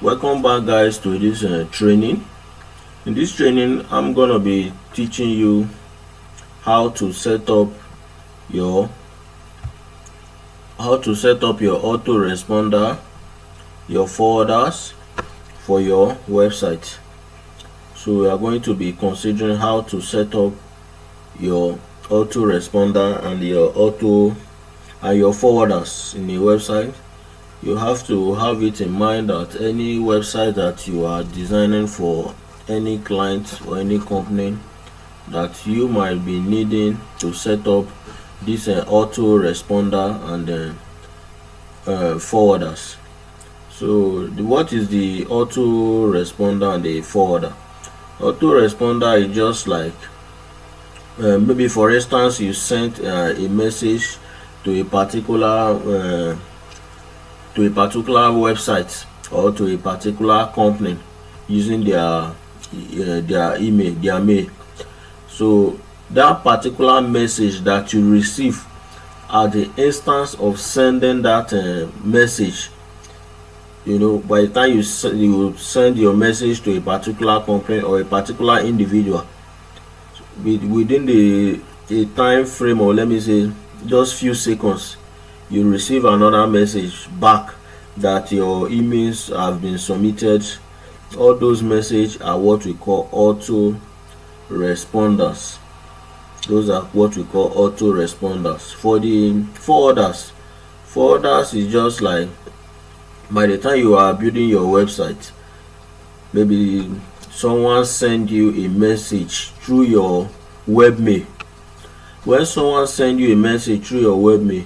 Welcome back, guys, to this training. In this training, I'm gonna be teaching you how to set up your autoresponder, your forwarders for your website. So we are going to be considering how to set up your autoresponder and your forwarders in a website. You have to have it in mind that any website that you are designing for any client or any company, that you might be needing to set up this autoresponder and forwarders. So what is the autoresponder and the forwarder? Autoresponder is just like maybe, for instance, you sent a message to a particular website or to a particular company using their mail. So that particular message that you receive at the instance of sending that message, by the time you send your message to a particular company or a particular individual, within the time frame, or let me say just few seconds, you receive another message back that your emails have been submitted. All those messages are what we call auto responders. Those are what we call auto responders. For the forwarders is just like, by the time you are building your website, maybe someone send you a message through your webmail. When someone send you a message through your webmail,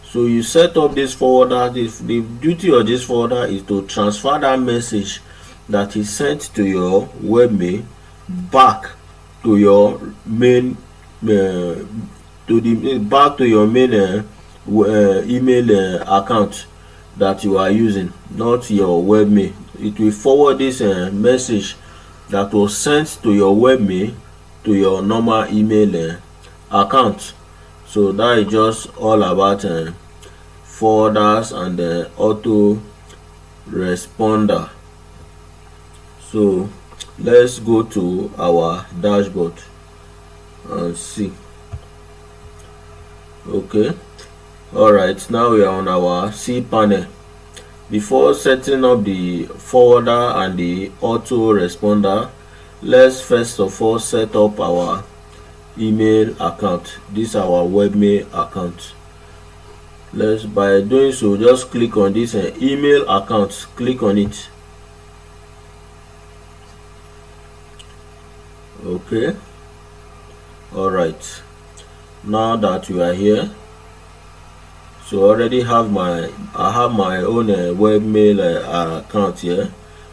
so you set up this forwarder. The duty of this forwarder is to transfer that message that is sent to your webmail back to your main email account that you are using, not your webmail. It will forward this message that was sent to your webmail to your normal email account. So that is just all about forwarders and auto responder. So let's go to our dashboard and see. Okay, all right, now we are on our C panel. Before setting up the forwarder and the auto responder, let's first of all set up our email account. This is our webmail account. By doing so, just click on this email account, click on it. Okay, all right, now that we are here, so I already have my own webmail account here.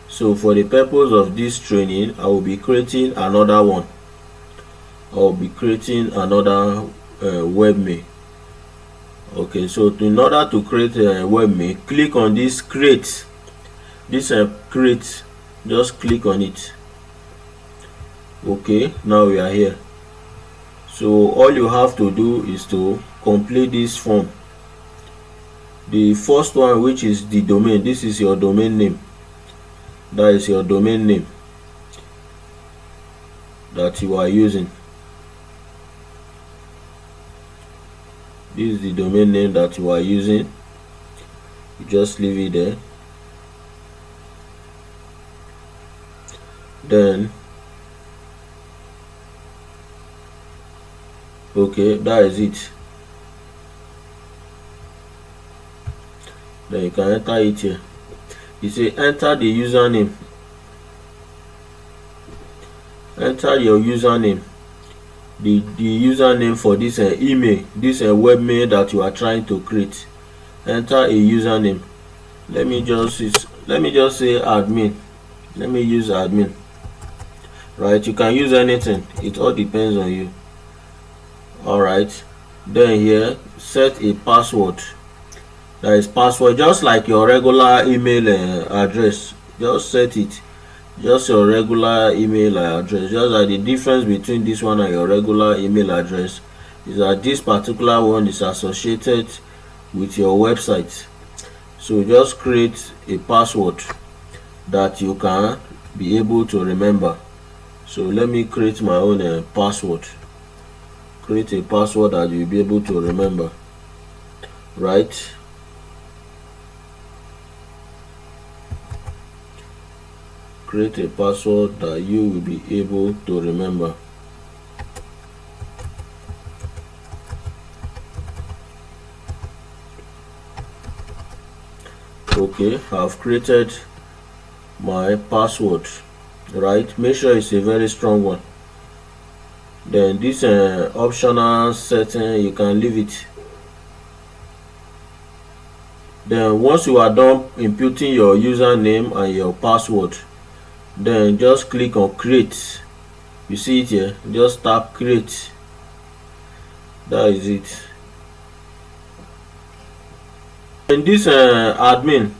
So for the purpose of this training, I will be creating another one. I'll be creating another webmail. Okay, so in order to create a webmail, click on this create. Create, just click on it. Okay, now we are here. So all you have to do is to complete this form. The first one, which is the domain, this is your domain name. That is your domain name that you are using. This is the domain name that you are using. You just leave it there. Then okay, that is it. Then you can enter it here. You say enter the username. Enter your username, the username for this email, this webmail that you are trying to create. Enter a username. Let me just say admin. Let me use admin. Right, you can use anything, it all depends on you. All right, then here set a password. That is password, just like your regular email address. Just set it, just your regular email address. Just like the difference between this one and your regular email address is that this particular one is associated with your website. So just create a password. that you can be able to remember. So let me create my own password. Create a password that you'll be able to remember, right? Create a password that you will be able to remember. Okay, I've created my password, right? Make sure it's a very strong one. Then this optional setting, you can leave it. Then once you are done inputting your username and your password, then just click on create. You see it here, just tap create. That is it. In this admin,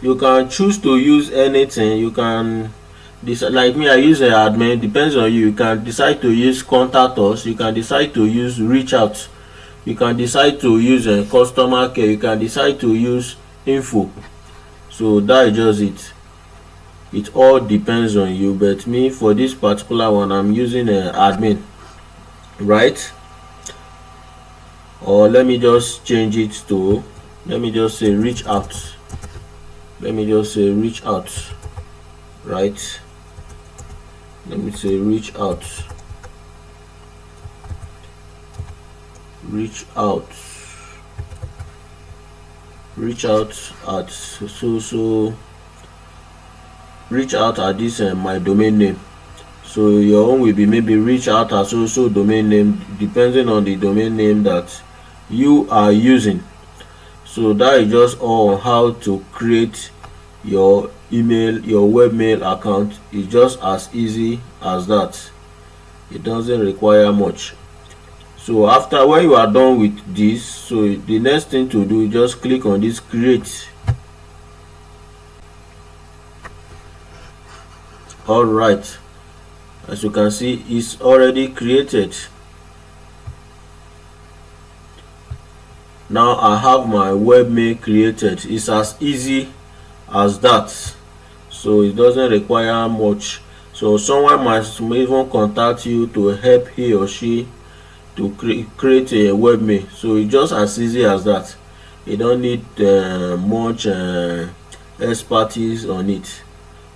you can choose to use anything. You can like me, I use admin. Depends on you. You can decide to use contact us. You can decide to use reach out. You can decide to use customer care. You can decide to use info. So that is just it. It all depends on you, but me, for this particular one, I'm using admin, right? Or let me just change it to, let me just say reach out. Let me just say reach out, right? Let me say reach out. Reach out. Reach out at reach out at this my domain name. So your own will be maybe reach out at domain name, depending on the domain name that you are using. So that is just all on how to create your email, your webmail account. It's just as easy as that. It doesn't require much. So after, when you are done with this, so the next thing to do is just click on this create. Alright, as you can see, it's already created. Now I have my webmail created. It's as easy as that. So it doesn't require much. So someone might even contact you to help he or she to create a webmail. So it's just as easy as that. You don't need much expertise on it.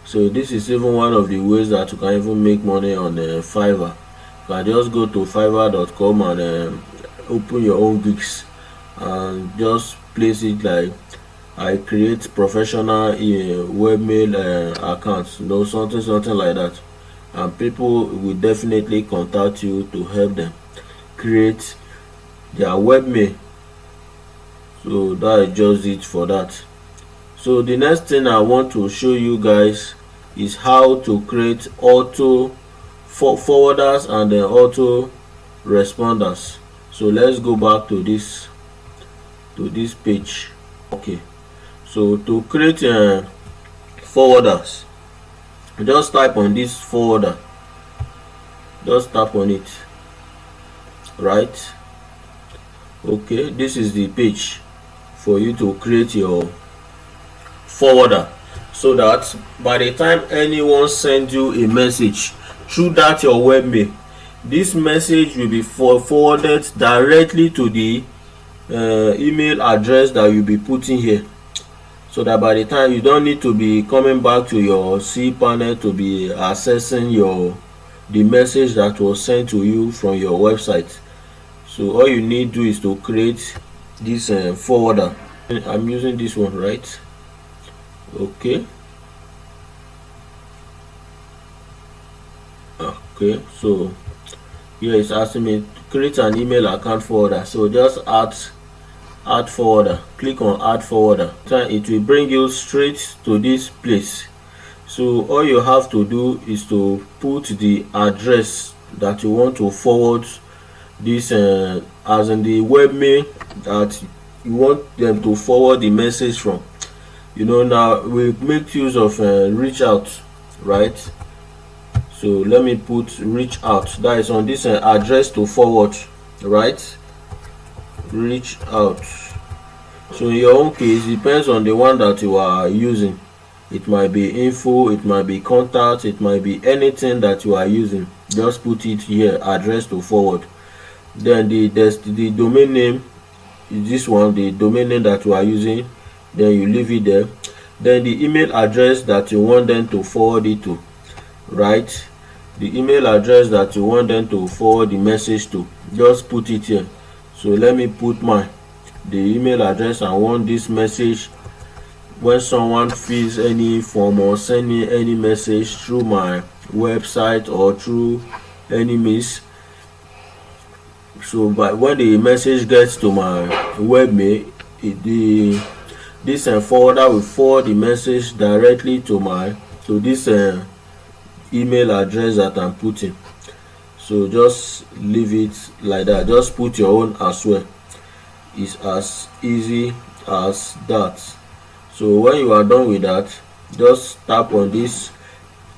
So this is even one of the ways that you can even make money on Fiverr. You can just go to fiverr.com and open your own gigs and just place it like, I create professional webmail accounts, something like that, and people will definitely contact you to help them create their webmail. So that is just it for that. So the next thing I want to show you guys is how to create auto forwarders and then auto responders. So let's go back to this page. Okay, so to create forwarders, just type on this forwarder, just tap on it, right? Okay, this is the page for you to create your forwarder, so that by the time anyone sends you a message through that your webmail, this message will be forwarded directly to the email address that you'll be putting here, so that by the time you don't need to be coming back to your cPanel to be accessing the message that was sent to you from your website. So all you need to do is to create this forwarder. I'm using this one, right? Okay, so here it's asking me to create an email account forwarder. So just add forwarder, click on add forwarder. It will bring you straight to this place. So all you have to do is to put the address that you want to forward this as in the webmail that you want them to forward the message from. Now we make use of reach out, right? So let me put reach out, that is on this address to forward, right? Reach out. So in your own case, depends on the one that you are using. it might be info, it might be contact, it might be anything that you are using. Just put it here, address to forward. Then the domain name is this one, the domain name that you are using, then you leave it there. Then the email address that you want them to forward it to, right? The email address that you want them to forward the message to, just put it here. So let me put the email address I want this message when someone fills any form or send me any message through my website or through any means. So but when the message gets to my webmail, this forwarder will forward the message directly to this email address that I'm putting. So just leave it like that. Just put your own as well. It's as easy as that. So when you are done with that, just tap on this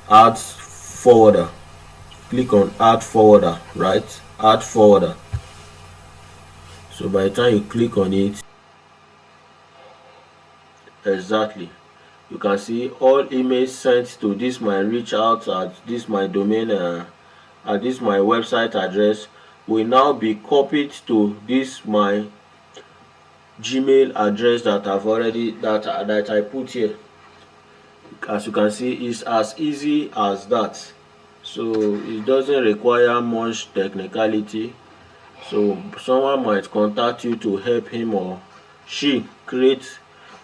add forwarder. Click on add forwarder, right? Add forwarder. So by the time you click on it, exactly, you can see all emails sent to this my reach out at this my domain at this my website address will now be copied to this my Gmail address that I've already that I put here. As you can see, it's as easy as that. So it doesn't require much technicality. So someone might contact you to help him or she create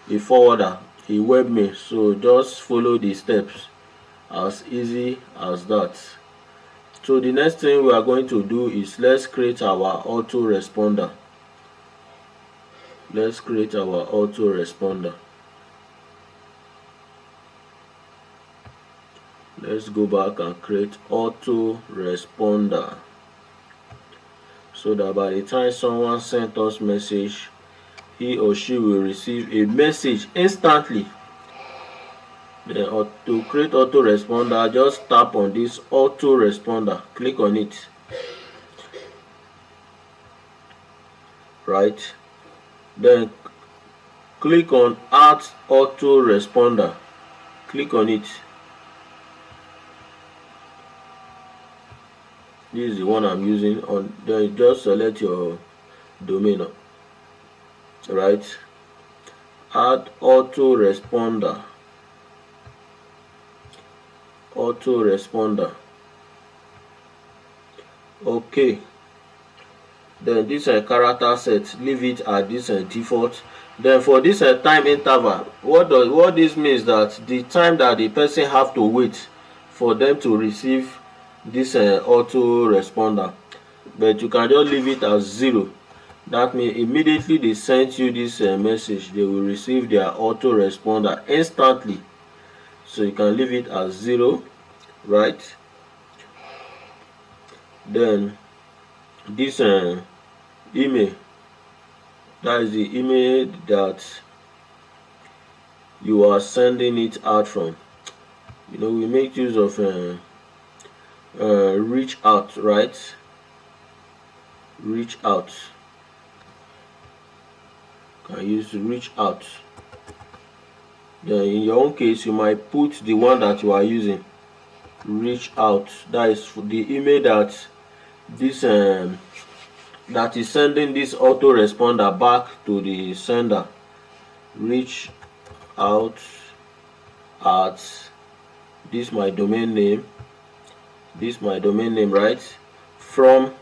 a forwarder, a webmail. So just follow the steps, as easy as that. So the next thing we are going to do is let's create our autoresponder. Let's create our autoresponder. Let's go back and create autoresponder, so that by the time someone sent us message, he or she will receive a message instantly. Then to create autoresponder, just tap on this autoresponder, click on it, right? Then click on add autoresponder, click on it. This is the one I'm using. On then just select your domain, right? Add autoresponder, okay. Then this character set, leave it at this default. Then for this time interval, what this means that the time that the person have to wait for them to receive this autoresponder, but you can just leave it as 0. That means immediately they send you this message, they will receive their autoresponder instantly. So you can leave it as 0, right? Then this email, that is the email that you are sending it out from. We make use of reach out, right? Reach out, can use reach out. Then in your own case, you might put the one that you are using, reach out. That is the email that this that is sending this autoresponder back to the sender. Reach out at this my domain name, right? From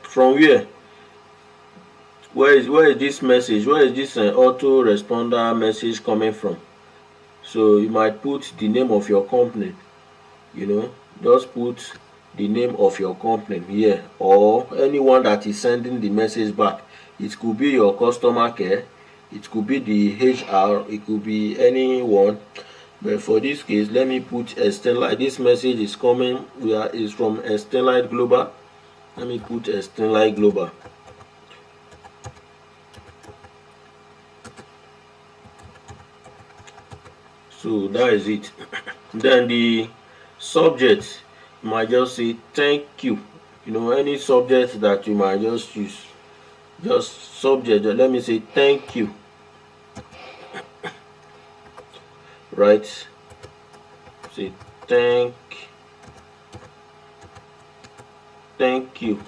where is this message, where is this autoresponder message coming from? So you might put the name of your company, just put the name of your company here, or anyone that is sending the message back. It could be your customer care, it could be the HR, it could be anyone. But for this case, let me put Stellite. This message is coming is from Stellite Global. Let me put Stellite Global. So that is it. Then the subject, you might just say thank you. Any subject that you might just use, just subject, let me say thank you, right? say thank you.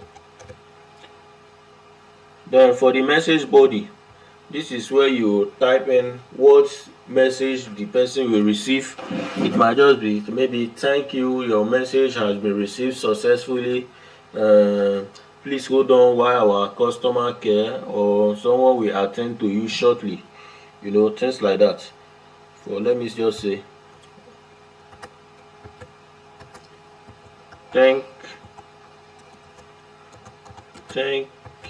Then for the message body, this is where you type in what message the person will receive. It might just be maybe thank you, your message has been received successfully, please hold on while our customer care, or someone will attend to you shortly, things like that. So let me just say thank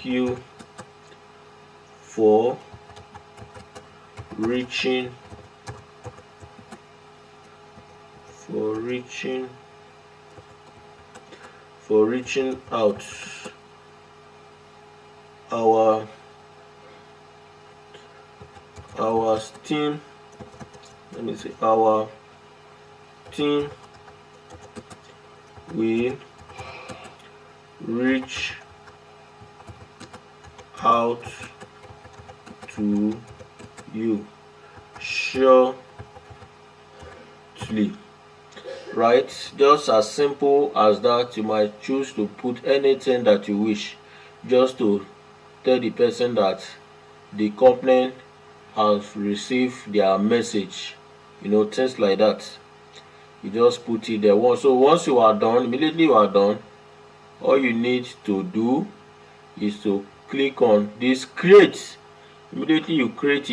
you for reaching out our team. Let me say our team will reach out to you shortly. Right, just as simple as that. You might choose to put anything that you wish, just to tell the person that the company has received their message, things like that. You just put it there. So once you are done, immediately you are done, all you need to do is to click on this create. Immediately you create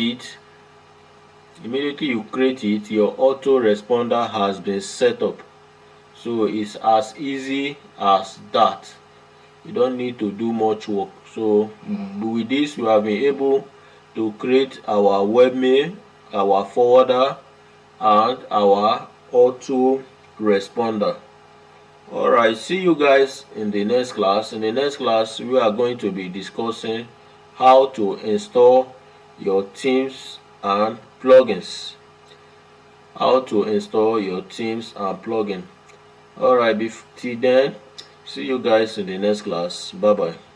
it, your autoresponder has been set up. So it's as easy as that. You don't need to do much work. So with this, we have been able to create our webmail, our forwarder, and our autoresponder. Alright, see you guys in the next class. In the next class, we are going to be discussing how to install your themes and plugins. Alright, till then, see you guys in the next class. Bye bye.